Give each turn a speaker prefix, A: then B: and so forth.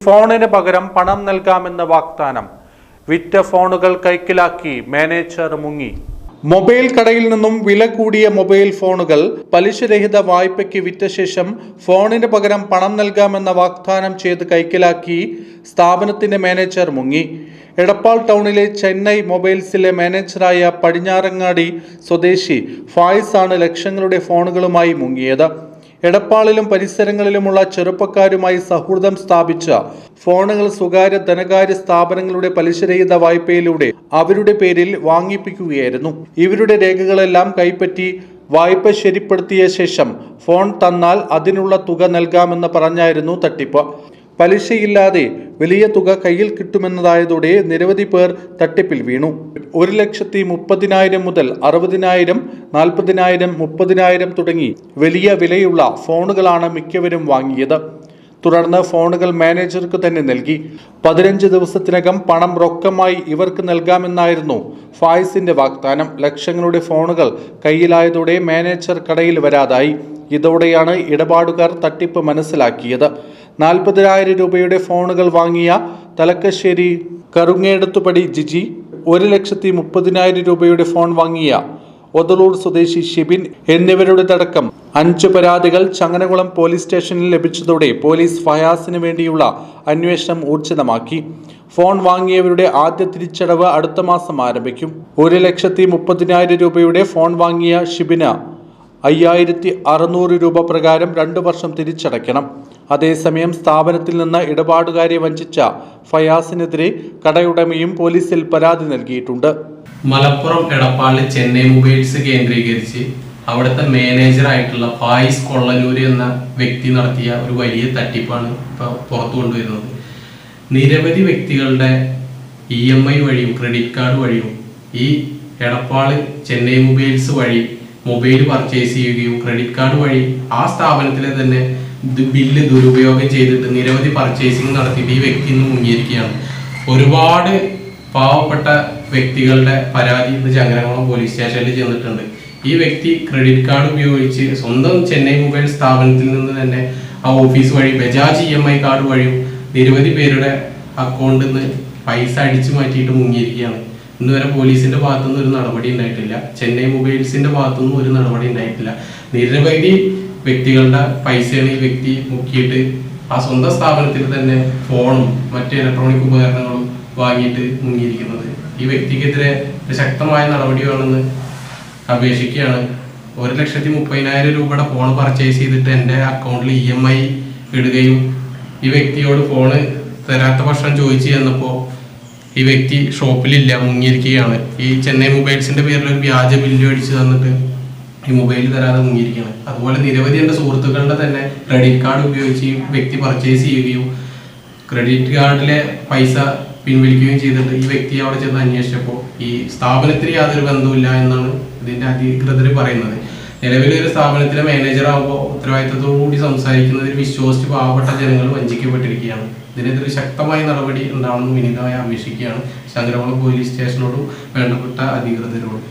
A: ഫോണിന് പകരം പണം നൽകാമെന്ന വാഗ്ദാനം. വിറ്റ ഫോണുകൾ കൈക്കലാക്കി മാനേജർ മുങ്ങി. മൊബൈൽ കടയിൽ നിന്നും വില കൂടിയ മൊബൈൽ ഫോണുകൾ പലിശരഹിത വായ്പയ്ക്ക് വിറ്റ ശേഷം ഫോണിന് പകരം പണം നൽകാമെന്ന വാഗ്ദാനം ചെയ്ത് കൈക്കലാക്കി സ്ഥാപനത്തിന്റെ മാനേജർ മുങ്ങി. എടപ്പാൾ ടൗണിലെ ചെന്നൈ മൊബൈൽസിലെ മാനേജറായ പടിഞ്ഞാറങ്ങാടി സ്വദേശി ഫായിസ് ആണ് ലക്ഷങ്ങളുടെ ഫോണുകളുമായി മുങ്ങിയത്. എടപ്പാളിലും പരിസരങ്ങളിലുമുള്ള ചെറുപ്പക്കാരുമായി സൗഹൃദം സ്ഥാപിച്ച ഫോണുകൾ സ്വകാര്യ ധനകാര്യ സ്ഥാപനങ്ങളുടെ പലിശരഹിത വായ്പയിലൂടെ അവരുടെ പേരിൽ വാങ്ങിപ്പിക്കുകയായിരുന്നു. ഇവരുടെ രേഖകളെല്ലാം കൈപ്പറ്റി വായ്പ ശരിപ്പെടുത്തിയ ശേഷം ഫോൺ തന്നാൽ അതിനുള്ള തുക നൽകാമെന്ന് പറഞ്ഞായിരുന്നു തട്ടിപ്പ്. പലിശയില്ലാതെ വലിയ തുക കയ്യിൽ കിട്ടുമെന്നതായതോടെ നിരവധി പേർ തട്ടിപ്പിൽ വീണു. 1,30,000 മുതൽ 60,000, 40,000, 30,000 തുടങ്ങി വലിയ വിലയുള്ള ഫോണുകളാണ് മിക്കവരും വാങ്ങിയത്. തുടർന്ന് ഫോണുകൾ മാനേജർക്ക് തന്നെ നൽകി. 15 ദിവസത്തിനകം പണം റൊക്കമായി ഇവർക്ക് നൽകാമെന്നായിരുന്നു ഫായിസിന്റെ വാഗ്ദാനം. ലക്ഷങ്ങളുടെ ഫോണുകൾ കയ്യിലായതോടെ മാനേജർ കടയിൽ വരാതായി. ഇതോടെയാണ് ഇടപാടുകാർ തട്ടിപ്പ് മനസ്സിലാക്കിയത്. 40,000 രൂപയുടെ ഫോണുകൾ വാങ്ങിയ തലക്കശ്ശേരി കറുങ്ങേടത്തുപടി ജിജി, 1,30,000 രൂപയുടെ ഫോൺ വാങ്ങിയ ഒതളൂർ സ്വദേശി ഷിബിൻ എന്നിവരുടേതടക്കം 5 പരാതികൾ ചങ്ങനകുളം പോലീസ് സ്റ്റേഷനിൽ ലഭിച്ചതോടെ പോലീസ് ഫയാസിന് വേണ്ടിയുള്ള അന്വേഷണം ഊർജിതമാക്കി. ഫോൺ വാങ്ങിയവരുടെ ആദ്യ തിരിച്ചടവ് അടുത്ത മാസം ആരംഭിക്കും. 1,30,000 രൂപയുടെ ഫോൺ വാങ്ങിയ ഷിബിന് 5,600 രൂപ പ്രകാരം 2 വർഷം തിരിച്ചടയ്ക്കണം. അതേസമയം സ്ഥാപനത്തിൽ നിന്ന് ഇടപാടുകാരെ വഞ്ചിച്ച ഫയാസിനെതിരെ കടയുടമയും പോലീസിൽ പരാതി നൽകിയിട്ടുണ്ട്.
B: മലപ്പുറം എടപ്പാളിൽ ചെന്നൈ മൊബൈൽസ് കേന്ദ്രീകരിച്ച് അവിടുത്തെ മാനേജറായിട്ടുള്ള ഫായിസ് കൊള്ളനൂര് എന്ന വ്യക്തി നടത്തിയ ഒരു വലിയ തട്ടിപ്പാണ് ഇപ്പോൾ പുറത്തു കൊണ്ടുവരുന്നത്. നിരവധി വ്യക്തികളുടെ EMI വഴിയും ക്രെഡിറ്റ് കാർഡ് വഴിയും ഈ എടപ്പാള് ചെന്നൈ മൊബൈൽസ് വഴി മൊബൈൽ പർച്ചേസ് ചെയ്യുകയും ക്രെഡിറ്റ് കാർഡ് വഴി ആ സ്ഥാപനത്തിലെ തന്നെ ബില്ല് ദുരുപയോഗം ചെയ്തിട്ട് നിരവധി പർച്ചേസിങ് നടത്തിയിട്ട് ഈ വ്യക്തി ഇന്ന് മുങ്ങിയിരിക്കുകയാണ്. ഒരുപാട് പാവപ്പെട്ട വ്യക്തികളുടെ പരാതി ഇന്ന് ചങ്ങനകുളം പോലീസ് സ്റ്റേഷനിൽ ചെന്നിട്ടുണ്ട്. ഈ വ്യക്തി ക്രെഡിറ്റ് കാർഡ് ഉപയോഗിച്ച് സ്വന്തം ചെന്നൈ മൊബൈൽ സ്ഥാപനത്തിൽ നിന്ന് തന്നെ ആ ഓഫീസ് വഴി ബജാജ് EMI കാർഡ് വഴിയും നിരവധി പേരുടെ അക്കൗണ്ടിൽ നിന്ന് പൈസ അടിച്ചു മാറ്റിയിട്ട് മുങ്ങിയിരിക്കുകയാണ്. ഇന്ന് വരെ പോലീസിന്റെ ഭാഗത്തുനിന്ന് ഒരു നടപടി ഉണ്ടായിട്ടില്ല. ചെന്നൈ മൊബൈൽസിന്റെ ഭാഗത്തുനിന്നും ഒരു നടപടി ഉണ്ടായിട്ടില്ല. നിരവധി വ്യക്തികളുടെ പൈസയാണ് ഈ വ്യക്തി മുക്കിയിട്ട് ആ സ്വന്തം സ്ഥാപനത്തിൽ തന്നെ ഫോണും മറ്റ് ഇലക്ട്രോണിക് ഉപകരണങ്ങളും വാങ്ങിയിട്ട് മുങ്ങിയിരിക്കുന്നത്. ഈ വ്യക്തിക്കെതിരെ ശക്തമായ നടപടി വേണമെന്ന് അപേക്ഷിക്കുകയാണ്. 1,30,000 രൂപയുടെ ഫോൺ പർച്ചേസ് ചെയ്തിട്ട് എൻ്റെ അക്കൗണ്ടിൽ EMI ഇടുകയും ഈ വ്യക്തിയോട് ഫോണ് തരാത്ത പക്ഷം ചോദിച്ചു ചെന്നപ്പോൾ ഈ വ്യക്തി ഷോപ്പിലില്ല, മുങ്ങിയിരിക്കുകയാണ്. ഈ ചെന്നൈ മൊബൈൽസിന്റെ പേരിൽ ഒരു വ്യാജ ബില്ല് അടിച്ചു തന്നിട്ട് ഈ മൊബൈൽ തരാതെ മുങ്ങിയിരിക്കുകയാണ്. അതുപോലെ നിരവധി എൻ്റെ സുഹൃത്തുക്കളുടെ തന്നെ ക്രെഡിറ്റ് കാർഡ് ഉപയോഗിച്ച് ഈ വ്യക്തി പർച്ചേസ് ചെയ്യുകയും ക്രെഡിറ്റ് കാർഡിലെ പൈസ പിൻവലിക്കുകയും ചെയ്തിട്ട് ഈ വ്യക്തി അവിടെ ചെന്ന് അന്വേഷിച്ചപ്പോൾ ഈ സ്ഥാപനത്തിന് യാതൊരു ബന്ധവുമില്ല എന്നാണ് ഇതിന്റെ അധികൃതർ പറയുന്നത്. നിലവിലൊരു സ്ഥാപനത്തിലെ മാനേജറാകുമ്പോൾ ഉത്തരവാദിത്തത്തോടുകൂടി സംസാരിക്കുന്നതിൽ വിശ്വസിച്ച് പാവപ്പെട്ട ജനങ്ങൾ വഞ്ചിക്കപ്പെട്ടിരിക്കുകയാണ്. ഇതിനെതിരെ ശക്തമായ നടപടി ഉണ്ടാവണമെന്ന് വിനീതമായി അപേക്ഷിക്കുകയാണ് ചങ്ങനകുളം പോലീസ് സ്റ്റേഷനോടും വേണ്ടപ്പെട്ട അധികൃതരോടും.